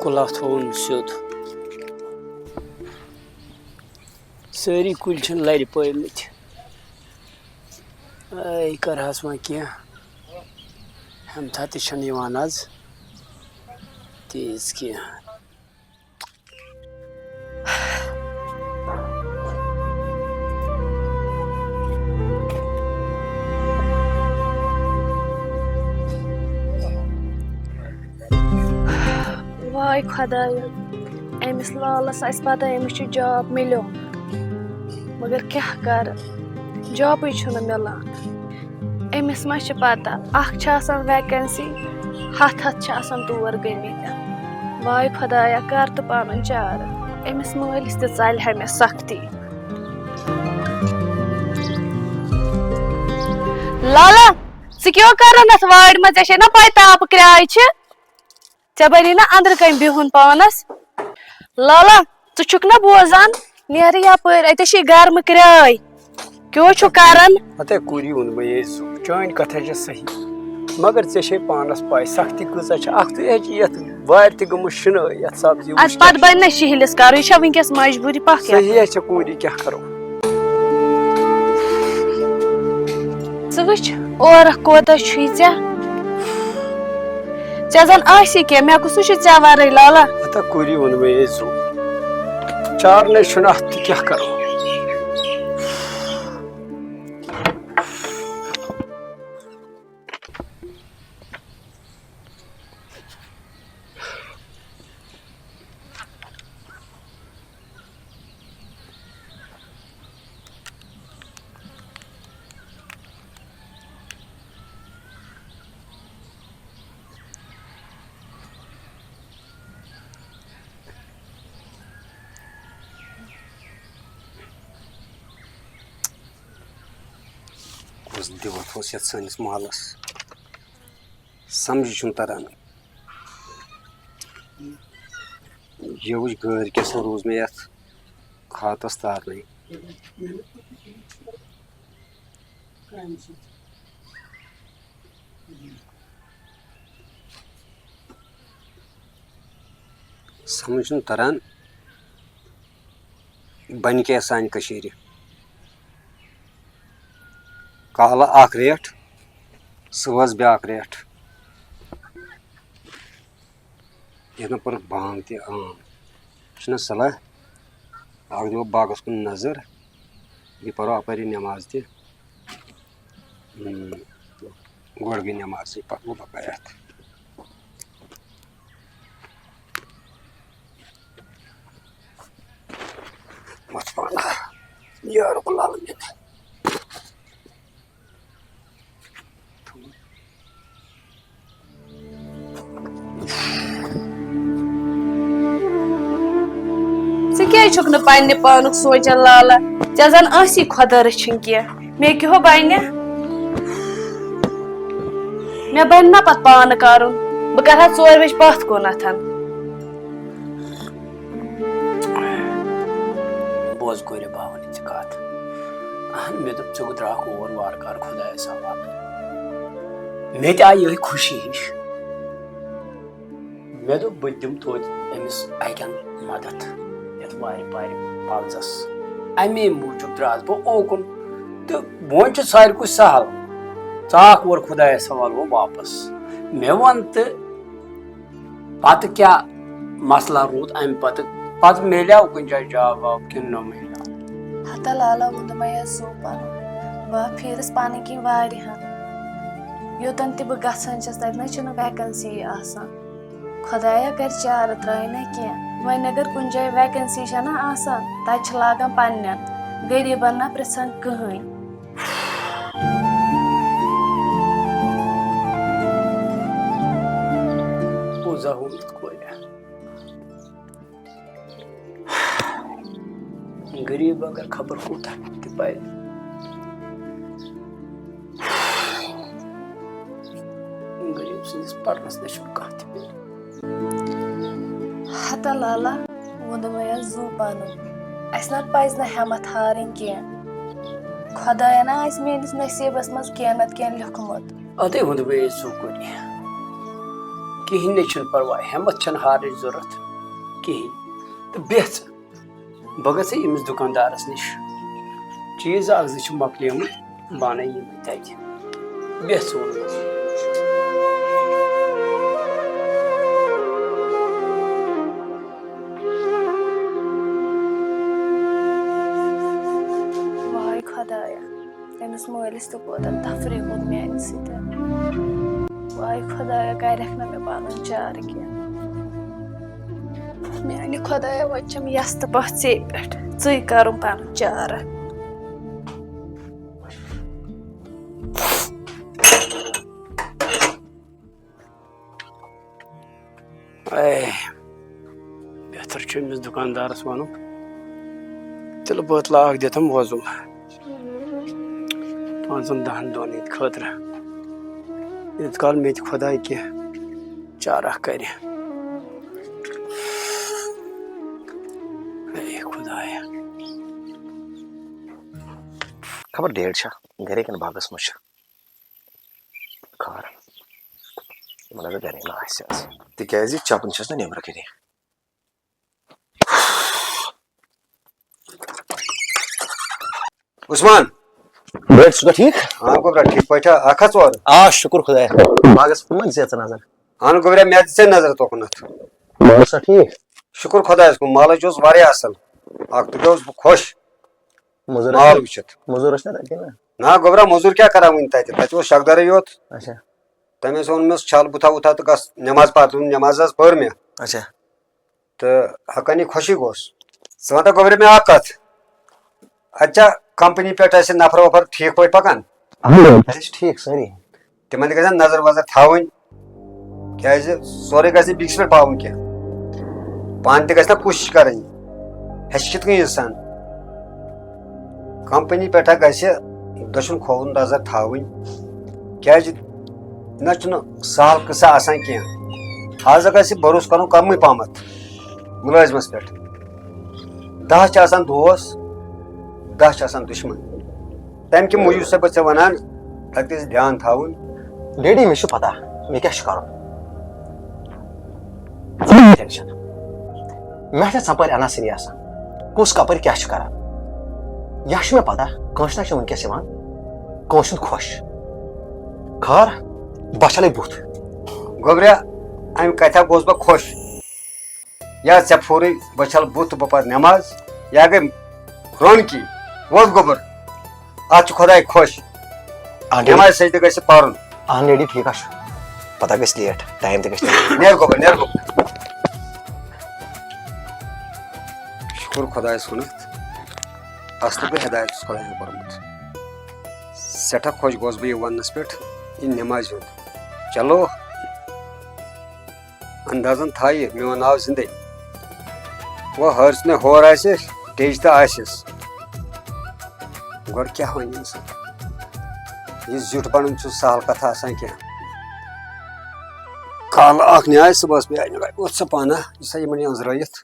کُلا تھوٚوُن سیوٚد سٲری کُلۍ چھِنہٕ لرِ پٲمٕتۍ اے کَرہَس وۄنۍ کینٛہہ ہٮ۪متھا تہِ چھَنہٕ یِوان آز تیٖژ کینٛہہ واے خۄدایا أمِس لالَس آسہِ پَتہ أمِس چھُ جاب مِلیو مگر کیٛاہ کَرٕ جابٕے چھُنہٕ مِلان أمِس ما چھِ پَتہ اَکھ چھِ آسان ویکَنسی ہَتھ چھِ آسان تور گٔمٕتۍ واے خۄدایا کَر تہٕ پَنُن چارٕ أمِس مٲلِس تہِ ژَلہِ ہا مےٚ سختی لالا ژٕ کیٛاہ کَران اَتھ وارِ منٛز ژےٚ چھے نا پَے تاپہٕ کرٛاے چھِ ژےٚ بَنی نا أنٛدرٕ کَنۍ بِہُن پانَس لالا ژٕ چھُکھ نا بوزان نیرٕ یَپٲرۍ اَتہِ چھِ گرمہٕ کرٛاے کیٛاہ چھُ کَران ہتے کوٗری ووٚنمَے یے چٲنۍ کَتھا چھےٚ صحیح مگر ژےٚ چھے پانَس پَے سختی کۭژاہ چھِ اَکھ تُہۍ ہیٚچہِ یَتھ وارِ تہِ گٔمٕژ شِنٲے یَتھ سبزی اَدٕ پَتہٕ بَنہِ نا شِہلِس کَرُن یہِ چھا وٕنکٮ۪س مجبوٗری پَکھ صحیح چھےٚ کوٗری کیٛاہ کَرو ژٕ وٕچھ اورَکھ کوتاہ چھُے ژےٚ ژےٚ زَن آسی کینٛہہ مےٚ کُس چھُ ژےٚ وَرٲے لالا ہتا کوٗری ووٚنمَے یے چارنَے چھُنہٕ اَتھ تہِ کیٛاہ کَرو کُس دِوَتھ اوس یَتھ سٲنِس محلَس سَمجھی چھُنہٕ تَران یِہُس گٲرۍ کیٛاہ سا روٗز مےٚ یَتھ کھاتَس تارنٕے سَمجھ چھُنہٕ تَران بَنہِ کیٛاہ سانہِ کٔشیٖرِ کالہٕ اَکھ ریٹ صُبحَس بیٛاکھ ریٹ یَنہٕ پوٚرُکھ بانٛگ تہِ چھُنہ صلح اَکھ دِمو باغَس کُن نظر بیٚیہِ پَرو اَپٲری نٮ۪ماز تہِ گۄڈٕ گٔے نٮ۪مازٕے پَکو بَقایَت وَتھ پانہ یا رب العالمیٖن ژٕ کیٛازِ چھُکھ نہٕ پنٛنہِ پانُک سونٛچان لالا ژےٚ زَن آسی خۄدا رٔچھِنۍ کینٛہہ مےٚ کیٛاہ بَنہِ مےٚ بَنہِ نا پَتہٕ پانہٕ کَرُن بہٕ کَرٕ ہا ژورِ بَجہِ پَتھ کُنَتھ بوز گورِ باوَن ژٕ کَتھ مےٚ دوٚپ ژٕ درٛاکھ اور وارٕ کارٕ خۄدایَس حوالہٕ مےٚ تہِ آیہِ یِہٕے خوشی ہِش مےٚ دوٚپ بہٕ دِمہٕ توتہِ أمِس اَکٮ۪ن مَدَتھ یَتھ وارِ پارِ پَلزَس اَمے موٗجوٗب درٛاس بہٕ اوکُن تہٕ وۄنۍ چھُ ساروی کھۄتہٕ سہل ژاکھ اور خۄدایَس حوالہٕ وۄنۍ واپَس مےٚ ووٚن تہٕ پَتہٕ کیٛاہ مَسلہ روٗد اَمہِ پَتہٕ میلیو کُنہِ جایہِ جاب واب کِنہٕ نہ میلیو ہتا لالا ووٚنمَے حظ زوٗ پَنُن بہٕ پھیٖرٕس پَنٕنۍ کِنۍ واریاہَن یوٚتَن تہِ بہٕ گژھان چھَس تَتہِ نہ چھِنہٕ ویکَنسی آسان خۄدایا کَرِ چارٕ ترٛایہِ نہ کینٛہہ وۄنۍ اگر کُنہِ جایہِ ویکَنسی چھَنہ آسان تَتہِ چھِ لاگان پنٛنٮ۪ن غریٖبَن نہ پِرٛژھان کٕہٕنۍ پوٚزا ووٚنُتھ کورِ غریٖب اگر خبر کوٗتاہ تہِ پَرِ غریٖب سٕنٛدِس پَرنَس نہ چھُنہٕ کانٛہہ تہِ بِل ہتا لالا ووٚنمَے حظ زوٗ پَنُن اَسہِ نہ پَزِ نہٕ ہٮ۪مَتھ ہارٕنۍ کینٛہہ خۄدایا نہ آسہِ میٲنِس نصیٖبَس منٛز کینٛہہ نَتہٕ کینٛہہ لیوٚکھمُت اَدے ووٚنمَے ژٕ کوٗری کہین نے چھن پرواہ ہمت چھن ہارنچ ضرورت کہین تو بیچ بہ گژھے یمس دکاندارس نش چیز اکھ زٕ چھِ مۄکلیمٕتۍ بہٕ اَنَے یِمٕے تَتہِ بیٚہہ ژٕ ووٚنمَس واے خۄدایا أمِس مٲلِس تہِ کوٗتاہ تفریٖق گوٚو میٛانہِ سۭتۍ واے خۄدایا کَرٮ۪کھ نہٕ مےٚ پَنُن چارٕ کینٛہہ میٛانہِ خۄدایا وۄنۍ چھَم یَس تہٕ پَتھ ژےٚ پٮ۪ٹھ ژٕے کَرُن پَنُن چارٕ بہتر چھُ أمِس دُکاندارس وَنُن تِلہٕ بٲتلہٕ اکھ دِتھم وۄزُم 5-10 دۄہن ہٕنٛدِ خٲطرٕ یوٗت کال مےٚ تہِ خۄداے کینٛہہ چارہ کرِ اے خۄدایا خبر ڈیڑھ چھا گرے کن باغس مجھ خار مگر گرے نا آسہِ آز تِکیازِ چپن چھس نا نیبرٕ کنہِ عثمان بیٹ چھُکھا ٹھیٖک ہاں گوبرا ٹھیک پٲٹھۍ اکھ ہتھ ژور آ شُکُر خۄدایَس باغس کُن ما دِژے ژٕ نظر اہن گوبرا مےٚ دِژے نظر توکُنتھ مال چھا ٹھیٖک شُکُر خۄدایس کُن مالٕچ اوس واریاہ اصل اکھ تہِ گوٚوُس بہٕ خۄش مال وٕچھِتھ موٚزوٗر ٲسۍ نا تتہِ نا نہ گوبرا موٚزوٗر کیٛاہ کران وٕنہِ تتہِ اوس شکدرٕے یوت اچھا تٔمۍ اوس ووٚنمس چھل بُتھا وُتھا تہٕ گژھ نٮ۪ماز پرنہِ نٮ۪ماز حظ پٔر مےٚ اچھا تہٕ حقانی خوشی گوس ژٕ وَنتا گوبرا مےٚ اکھ کتھ اتہِ چھا کمپنی پٮ۪ٹھ اسہِ نفر وفر ٹھیٖک پٲٹھۍ پکان گرِ چھِ ٹھیٖک سٲری تِمن تہِ گژھن نظر وظر تھاوٕنۍ کیازِ سورُے گژھِ نہٕ بیٚکِس پٮ۪ٹھ پاوُن کینٛہہ پانہٕ تہِ گژھِ نا کوٗشِش کرٕنۍ ہیٚچھِ کِتھ کٔنۍ انسان کمپنی پٮ۪ٹھا گژھِ دٔچھُن کھووُن نظر تھاوٕنۍ کیازِ نہ چھُنہٕ سہل قصہٕ آسان کینٛہہ آز گژھِ بروسہٕ کرُن کمٕے پہمتھ مُلٲزمس پٮ۪ٹھ 10 چھِ آسان دوس 10 چھِ آسان دُشمن تمہِ کہِ موٗجوٗب چھُسے بہٕ ژےٚ ونان تتہِ گژھِ دھیان تھاوُن ڈیڈی مےٚ چھُ پتہ مےٚ کیٛاہ چھُ کرُن ٹینشن مےٚ چھِ ژپٲرۍ انا سری آسان کُس کپٲرۍ کیٛاہ چھُ کران یہِ چھُ مےٚ پتہ کٲنٛسہِ نہ چھُ وٕنکیٚس یِوان کٲنٛسہِ چھُنہٕ خۄش خٲر بہٕ چھلے بُتھ گوبرا امہِ کتھا گوس بہٕ خۄش یا ژےٚ پھورُے بہٕ چھل بُتھ بہٕ پرٕ نٮ۪ماز یا گٔے رونقی ووت گوبُر اتھ چھُ خۄداے خۄش نٮ۪مازِ سجدٕ گژھِ پرُن اہن ڈیڈی ٹھیٖک حظ چھُ پتہ گژھِ لیٹ ٹایم تہِ گژھِ نیر گوبر نیر گوبر شُکُر خۄدایس کُنتھ اصلہٕ پٲٹھۍ ہدایت چھُس خۄداین کوٚرمُت سٮ۪ٹھاہ خۄش گوس بہٕ یہِ وننس پٮ۪ٹھ یہِ نٮ۪مازِ ہُنٛد چلو اندازن تھایہِ میون آو زندے وۄنۍ ہرژٕنے ہور آسہِ ٹیٚچ تہِ آسٮ۪س گۄڈٕ کیٛاہ وَنہِ اِنسان یہِ زیُٹھ بنُن چھُ سہل کتھا آسان کینٛہہ کالہٕ اکھ نیاے صُبحس بیاے نہٕ وۄتھ سا پانہ یہِ سا یِمن أنٛزرٲیِتھ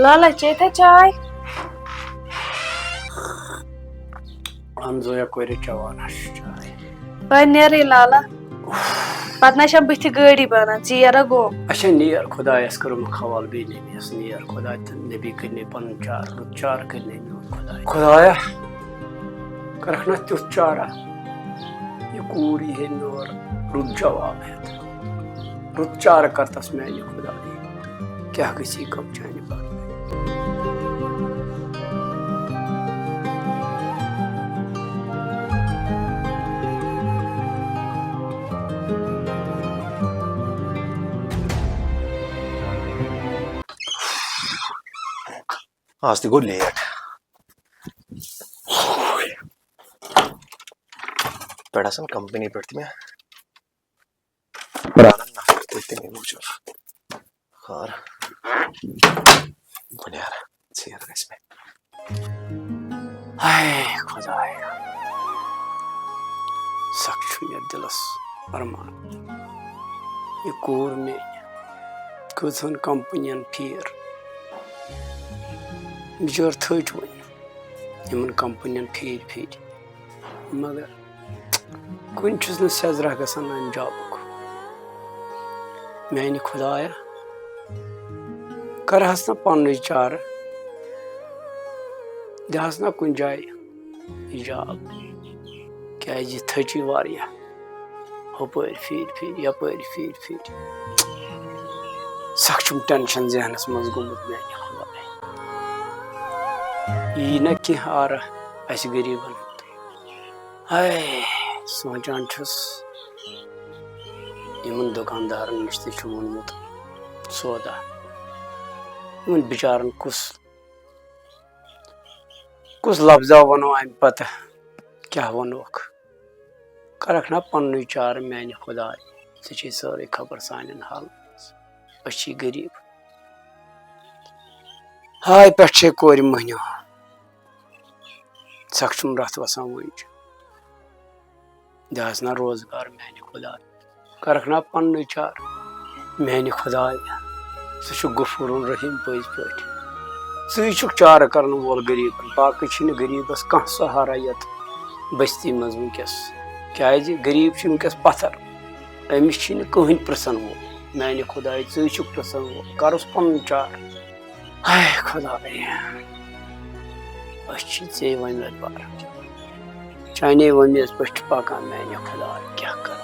لالا چیٚیہِ چاے اہن زویا کورِ چٮ۪وان اَسہِ چاے وۄنۍ نیرٕے لالا پتہٕ نہ چھم بٕتھِ گٲڑی بنان ژیرا گوٚو اچھا نیر خۄدایس کٔرمُت حوالہٕ بیٚیہِ نبیَس نیر خۄداے تہٕ نبی کٔرنٕے پنُن چارٕ رُت چارٕ کٔرنٕے میون خۄداے خۄدایا کرکھ نا تیُتھ چارہ یہِ کوٗر یی ہے یور رُت جواب ہٮ۪تھ رُت چارٕ کر تس میانہِ خۄداے کیٛاہ گژھِ یہِ کم چانہِ باپتھ آز تہِ گوٚو لیٹ پٮ۪ٹھ آسان کمپنی پٮ۪ٹھ تہِ مےٚ پرٛاران نفر تہِ تَمے موٗجوٗب خٲر بہٕ نیرٕ ژیر گژھِ مےٚ ہاے خۄدایا سخ چھُ مےٚ دِلس ارمان یہِ کوٗر میٛانہِ کۭژہن کمپنین پھیر بِچٲرۍ تھٔچ وۄنۍ یِمن کمپنین پھیٖرۍ پھیٖرۍ مگر کُنہِ چھُس نہٕ سیٚزرا گژھان امہِ جابُک میانہِ خۄدایا کرہس نا پننُے چارٕ دِہس نا کُنہِ جایہِ یہِ جاب کیازِ یہِ تھٔچی واریاہ ہُپٲرۍ پھیٖرۍ پھیٖرۍ یپٲرۍ پھیٖرۍ پھیٖرۍ سکھ چھُم ٹینشن ذہنس منٛز گوٚمُت میانہِ خۄدایا یی نہ کینٛہہ آرا اسہِ غریٖبن ہُنٛد ہاے سونٛچان چھُس یِمن دُکاندارن نِش تہِ چھُ ووٚنمُت سودا یِمن بِچارن کُس لفظا وَنو امہِ پتہٕ کیٛاہ وَنوکھ کرکھ نا پننُے چارٕ میانہِ خۄداے ژےٚ چھے سٲرٕے خبر سانٮ۪ن حالن منٛز أسۍ چھِ غریٖب ہاے پٮ۪ٹھ چھے کورِ مٔہنیو سکھ چھُم رتھ وسان وٕنۍ دِہس نا روزگار میانہِ خۄداے کرکھ نا پننُے چارٕ میانہِ خۄداے ژٕ چھُکھ غفوٗرُن رحیٖم پٔزۍ پٲٹھۍ ژٕے چھُکھ چارٕ کرن وول غریٖبن باقٕے چھِنہٕ غریٖبس کانٛہہ سہارا یتھ بستی منٛز وٕنکیٚس کیازِ غریٖب چھُ وٕنکیٚس پتھر أمِس چھُے نہٕ کٕہٕنۍ پرژھن وول میانہِ خۄداے ژٕے چھُکھ پرژھن وول کرُس پنُن چارٕ ہاے خۄداے أسۍ چھِ ژے وۄمیدوار چانے وۄمیز پٮ۪ٹھ چھِ پکان میانہِ خۄداے کیٛاہ کرٕ